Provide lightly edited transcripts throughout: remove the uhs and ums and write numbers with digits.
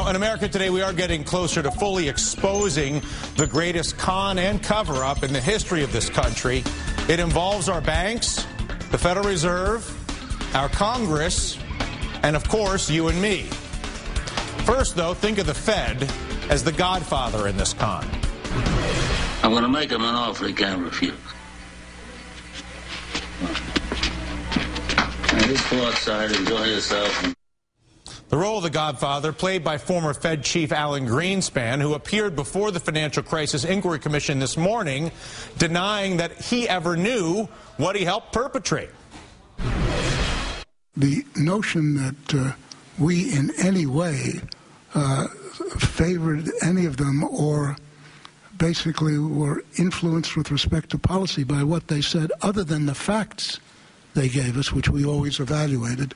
Well, in America today, we are getting closer to fully exposing the greatest con and cover-up in the history of this country. It involves our banks, the Federal Reserve, our Congress, and, of course, you and me. First, though, think of the Fed as the godfather in this con. I'm going to make him an offer he can't refuse. Now, just go outside, enjoy yourself. The role of the godfather, played by former Fed Chief Alan Greenspan, who appeared before the Financial Crisis Inquiry Commission this morning, denying that he ever knew what he helped perpetrate. The notion that we in any way favored any of them or basically were influenced with respect to policy by what they said, other than the facts they gave us, which we always evaluated,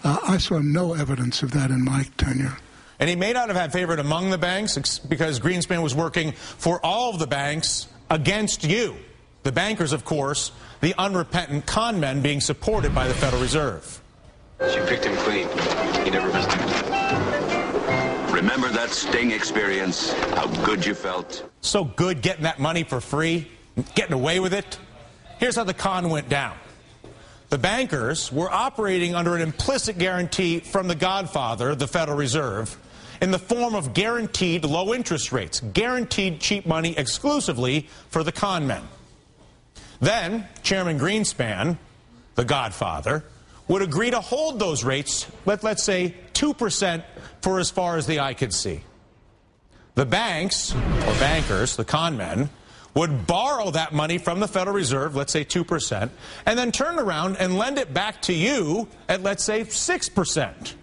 I saw no evidence of that in my tenure. And he may not have had favorite among the banks because Greenspan was working for all of the banks against you. The bankers, of course, the unrepentant con men being supported by the Federal Reserve. You picked him clean. He never missed him. Remember that sting experience? How good you felt? So good getting that money for free, getting away with it. Here's how the con went down. The bankers were operating under an implicit guarantee from the godfather, the Federal Reserve, in the form of guaranteed low interest rates, guaranteed cheap money exclusively for the con men. Then Chairman Greenspan, the godfather, would agree to hold those rates, let's say 2% for as far as the eye could see. The banks, or bankers, the con men, would borrow that money from the Federal Reserve, let's say 2%, and then turn around and lend it back to you at, let's say, 6%.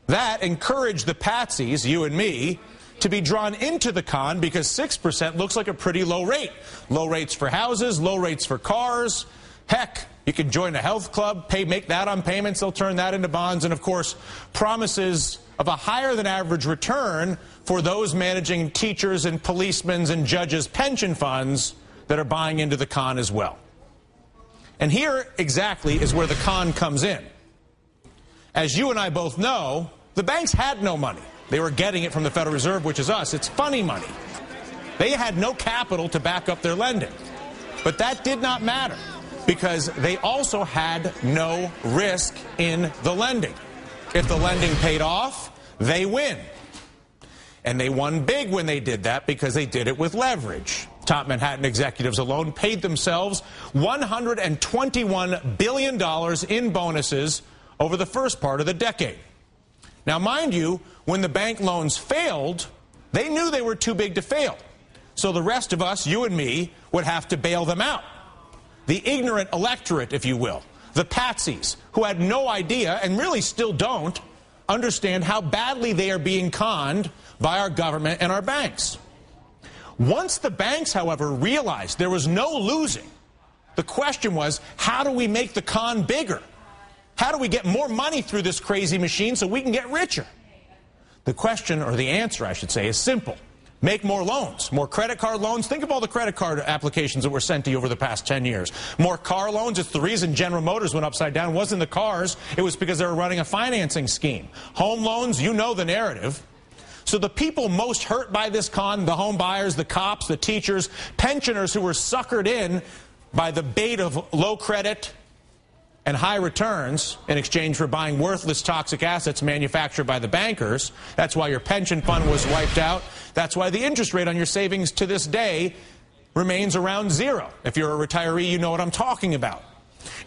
That encouraged the patsies, you and me, to be drawn into the con because 6% looks like a pretty low rate. Low rates for houses, low rates for cars. Heck, you can join a health club, make that on payments, they'll turn that into bonds, and of course, promises of a higher than average return for those managing teachers and policemen's and judges' pension funds that are buying into the con as well. And here exactly is where the con comes in. As you and I both know, the banks had no money. They were getting it from the Federal Reserve, which is us. It's funny money. They had no capital to back up their lending. But that did not matter because they also had no risk in the lending. If the lending paid off, they win. And they won big when they did that because they did it with leverage. Top Manhattan executives alone paid themselves $121 billion in bonuses over the first part of the decade. Now, mind you, when the bank loans failed, they knew they were too big to fail. So the rest of us, you and me, would have to bail them out. The ignorant electorate, if you will. The patsies, who had no idea, and really still don't, understand how badly they are being conned by our government and our banks. Once the banks, however, realized there was no losing, the question was, how do we make the con bigger? How do we get more money through this crazy machine so we can get richer? The question, or the answer, I should say, is simple. Make more loans, more credit card loans. Think of all the credit card applications that were sent to you over the past 10 years. More car loans. It's the reason General Motors went upside down. It wasn't the cars. It was because they were running a financing scheme. Home loans, you know the narrative. So the people most hurt by this con, the home buyers, the cops, the teachers, pensioners who were suckered in by the bait of low credit and high returns in exchange for buying worthless toxic assets manufactured by the bankers. That's why your pension fund was wiped out. That's why the interest rate on your savings to this day remains around zero. If you're a retiree, you know what I'm talking about.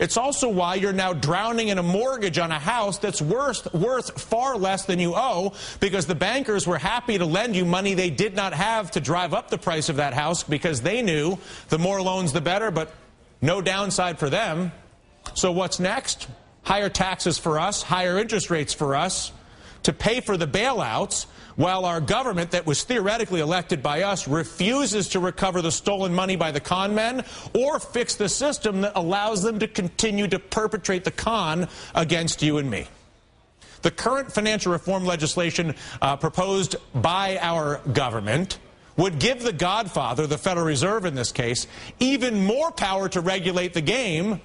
It's also why you're now drowning in a mortgage on a house that's worth far less than you owe because the bankers were happy to lend you money they did not have to drive up the price of that house because they knew the more loans the better, but no downside for them. So what's next? Higher taxes for us, higher interest rates for us to pay for the bailouts while our government that was theoretically elected by us refuses to recover the stolen money by the con men or fix the system that allows them to continue to perpetrate the con against you and me. The current financial reform legislation proposed by our government would give the godfather, the Federal Reserve in this case, even more power to regulate the game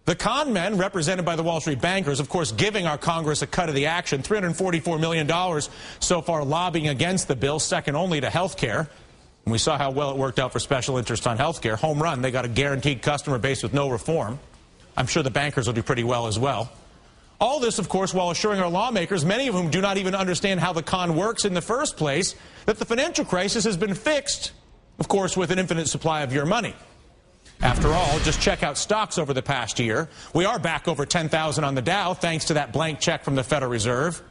The con men, represented by the Wall Street bankers, of course, giving our Congress a cut of the action, $344 million so far lobbying against the bill, second only to health care. And we saw how well it worked out for special interest on health care. Home run. They got a guaranteed customer base with no reform. I'm sure the bankers will do pretty well as well. All this, of course, while assuring our lawmakers, many of whom do not even understand how the con works in the first place, that the financial crisis has been fixed, of course, with an infinite supply of your money. After all, just check out stocks over the past year. We are back over 10,000 on the Dow, thanks to that blank check from the Federal Reserve.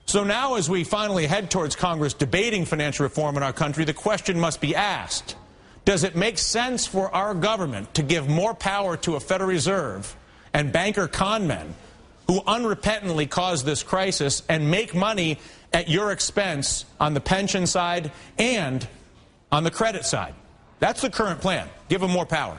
So now, as we finally head towards Congress debating financial reform in our country, the question must be asked, does it make sense for our government to give more power to a Federal Reserve and banker con men who unrepentantly caused this crisis and make money at your expense on the pension side and on the credit side? That's the current plan. Give them more power.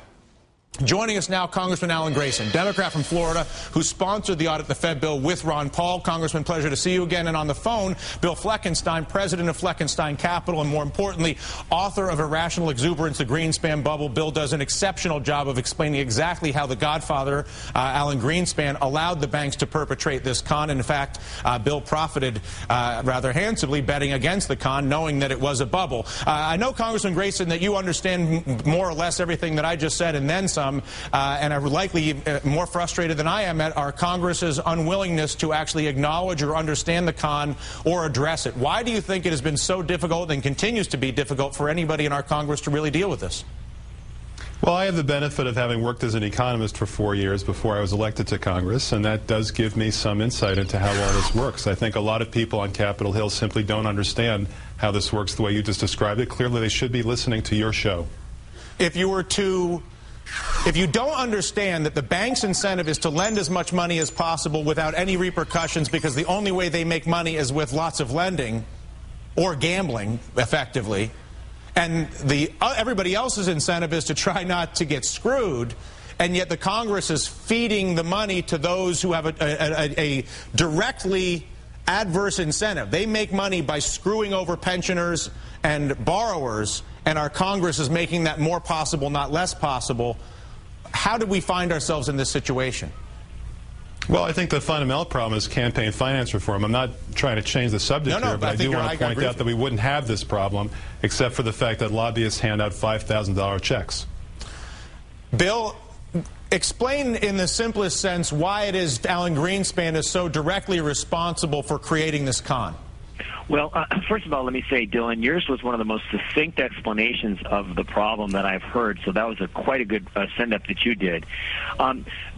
Joining us now, Congressman Alan Grayson, Democrat from Florida, who sponsored the audit the Fed bill with Ron Paul. Congressman, pleasure to see you again. And on the phone, Bill Fleckenstein, president of Fleckenstein Capital, and more importantly, author of Irrational Exuberance, The Greenspan Bubble. Bill does an exceptional job of explaining exactly how the godfather, Alan Greenspan, allowed the banks to perpetrate this con. And in fact, Bill profited rather handsomely betting against the con, knowing that it was a bubble. I know, Congressman Grayson, that you understand more or less everything that I just said and then some. And are likely more frustrated than I am at our Congress's unwillingness to actually acknowledge or understand the con or address it. Why do you think it has been so difficult and continues to be difficult for anybody in our Congress to really deal with this? Well, I have the benefit of having worked as an economist for 4 years before I was elected to Congress, and that does give me some insight into how all this works. I think a lot of people on Capitol Hill simply don't understand how this works the way you just described it. Clearly, they should be listening to your show. If you don't understand that the bank's incentive is to lend as much money as possible without any repercussions, because the only way they make money is with lots of lending or gambling, effectively, and everybody else's incentive is to try not to get screwed, and yet the Congress is feeding the money to those who have a directly adverse incentive. They make money by screwing over pensioners and borrowers, and our Congress is making that more possible, not less possible. How did we find ourselves in this situation? Well, I think the fundamental problem is campaign finance reform. I'm not trying to change the subject here, but I do want to point out that we wouldn't have this problem except for the fact that lobbyists hand out $5,000 checks. Bill, explain in the simplest sense why it is Alan Greenspan is so directly responsible for creating this con. Well, first of all, let me say, Dylan, yours was one of the most succinct explanations of the problem that I've heard, so that was quite a good send-up that you did.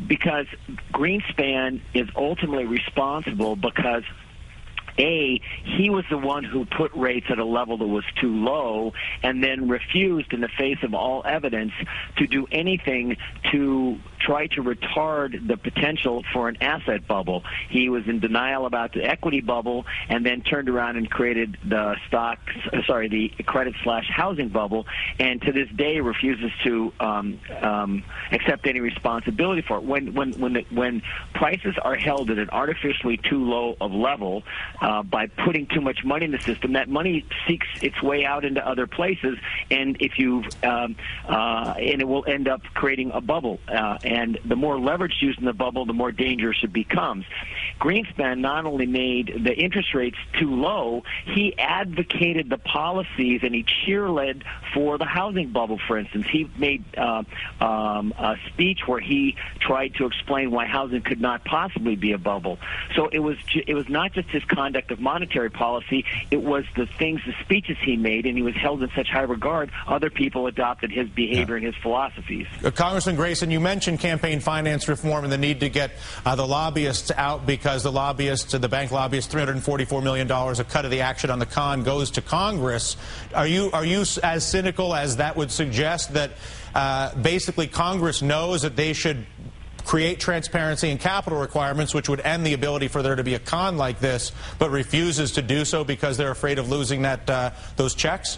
Because Greenspan is ultimately responsible because he was the one who put rates at a level that was too low and then refused, in the face of all evidence, to do anything to try to retard the potential for an asset bubble. He was in denial about the equity bubble and then turned around and created the the credit/housing bubble, and to this day refuses to accept any responsibility for it. When prices are held at an artificially too low of level, by putting too much money in the system, that money seeks its way out into other places, and and it will end up creating a bubble. And the more leverage used in the bubble, the more dangerous it becomes. Greenspan not only made the interest rates too low, he advocated the policies and he cheerled for the housing bubble. For instance, he made a speech where he tried to explain why housing could not possibly be a bubble. So it was not just his conduct of monetary policy, it was the speeches he made, and he was held in such high regard, other people adopted his behavior and his philosophies. Congressman Grayson, you mentioned campaign finance reform and the need to get the lobbyists out, because the bank lobbyists, $344 million, a cut of the action on the con goes to Congress. Are you as cynical as that would suggest, that basically Congress knows that they should create transparency and capital requirements, which would end the ability for there to be a con like this, but refuses to do so because they're afraid of losing those checks?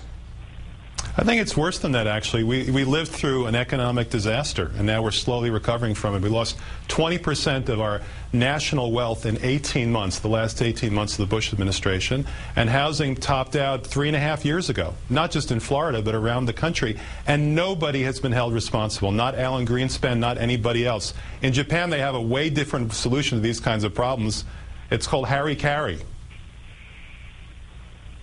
I think it's worse than that, actually. We lived through an economic disaster, and now we're slowly recovering from it. We lost 20% of our national wealth in 18 months, the last 18 months of the Bush administration, and housing topped out 3.5 years ago, not just in Florida, but around the country, and nobody has been held responsible, not Alan Greenspan, not anybody else. In Japan, they have a way different solution to these kinds of problems. It's called Harry-Carry.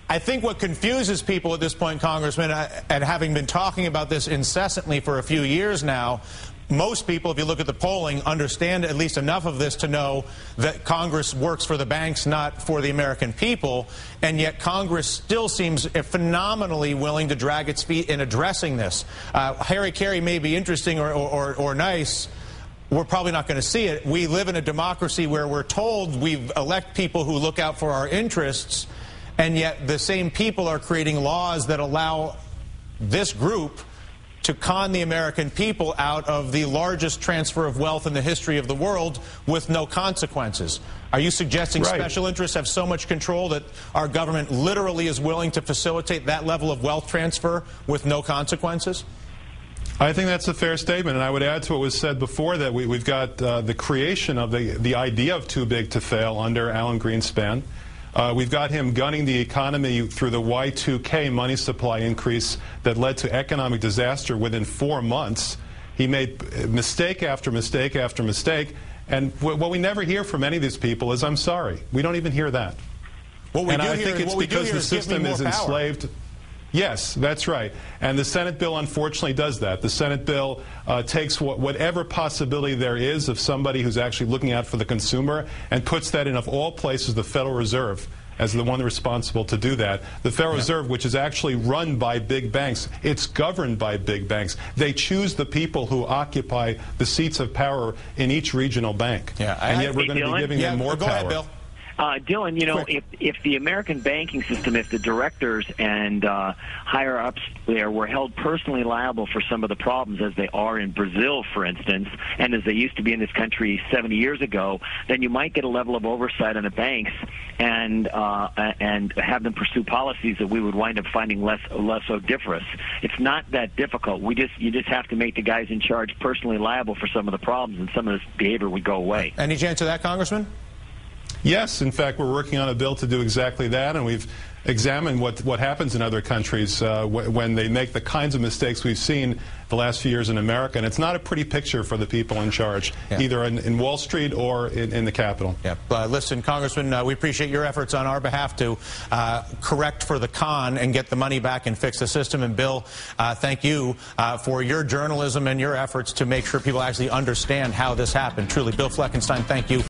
I think what confuses people at this point, Congressman, and having been talking about this incessantly for a few years now, most people, if you look at the polling, understand at least enough of this to know that Congress works for the banks, not for the American people, and yet Congress still seems phenomenally willing to drag its feet in addressing this. Harry-Carry may be interesting or nice. We're probably not going to see it. We live in a democracy where we're told we elect people who look out for our interests, and yet the same people are creating laws that allow this group to con the American people out of the largest transfer of wealth in the history of the world with no consequences. Are you suggesting special interests have so much control that our government literally is willing to facilitate that level of wealth transfer with no consequences? I think that's a fair statement, and I would add to what was said before that we've got the creation of the idea of too big to fail under Alan Greenspan. We've got him gunning the economy through the Y2K money supply increase that led to economic disaster within 4 months. He made mistake after mistake after mistake, and what we never hear from any of these people is, I'm sorry. We don't even hear that. And I think it's because the system is enslaved. Yes, that's right. And the Senate bill unfortunately does that. The Senate bill takes whatever possibility there is of somebody who's actually looking out for the consumer and puts that in, of all places, the Federal Reserve as the one responsible to do that. The Federal Reserve, which is actually run by big banks, it's governed by big banks. They choose the people who occupy the seats of power in each regional bank. And yet we're going to be giving them more power. Go ahead, Bill. Dylan, you know, if the American banking system, if the directors and higher-ups there were held personally liable for some of the problems, as they are in Brazil, for instance, and as they used to be in this country 70 years ago, then you might get a level of oversight on the banks and have them pursue policies that we would wind up finding less odoriferous. It's not that difficult. You just have to make the guys in charge personally liable for some of the problems, and some of this behavior would go away. Any chance of that, Congressman? Yes, in fact, we're working on a bill to do exactly that, and we've examined what happens in other countries when they make the kinds of mistakes we've seen the last few years in America. And it's not a pretty picture for the people in charge, either in Wall Street or in the Capitol. Listen, Congressman, we appreciate your efforts on our behalf to correct for the con and get the money back and fix the system. And Bill, thank you for your journalism and your efforts to make sure people actually understand how this happened. Truly, Bill Fleckenstein, thank you.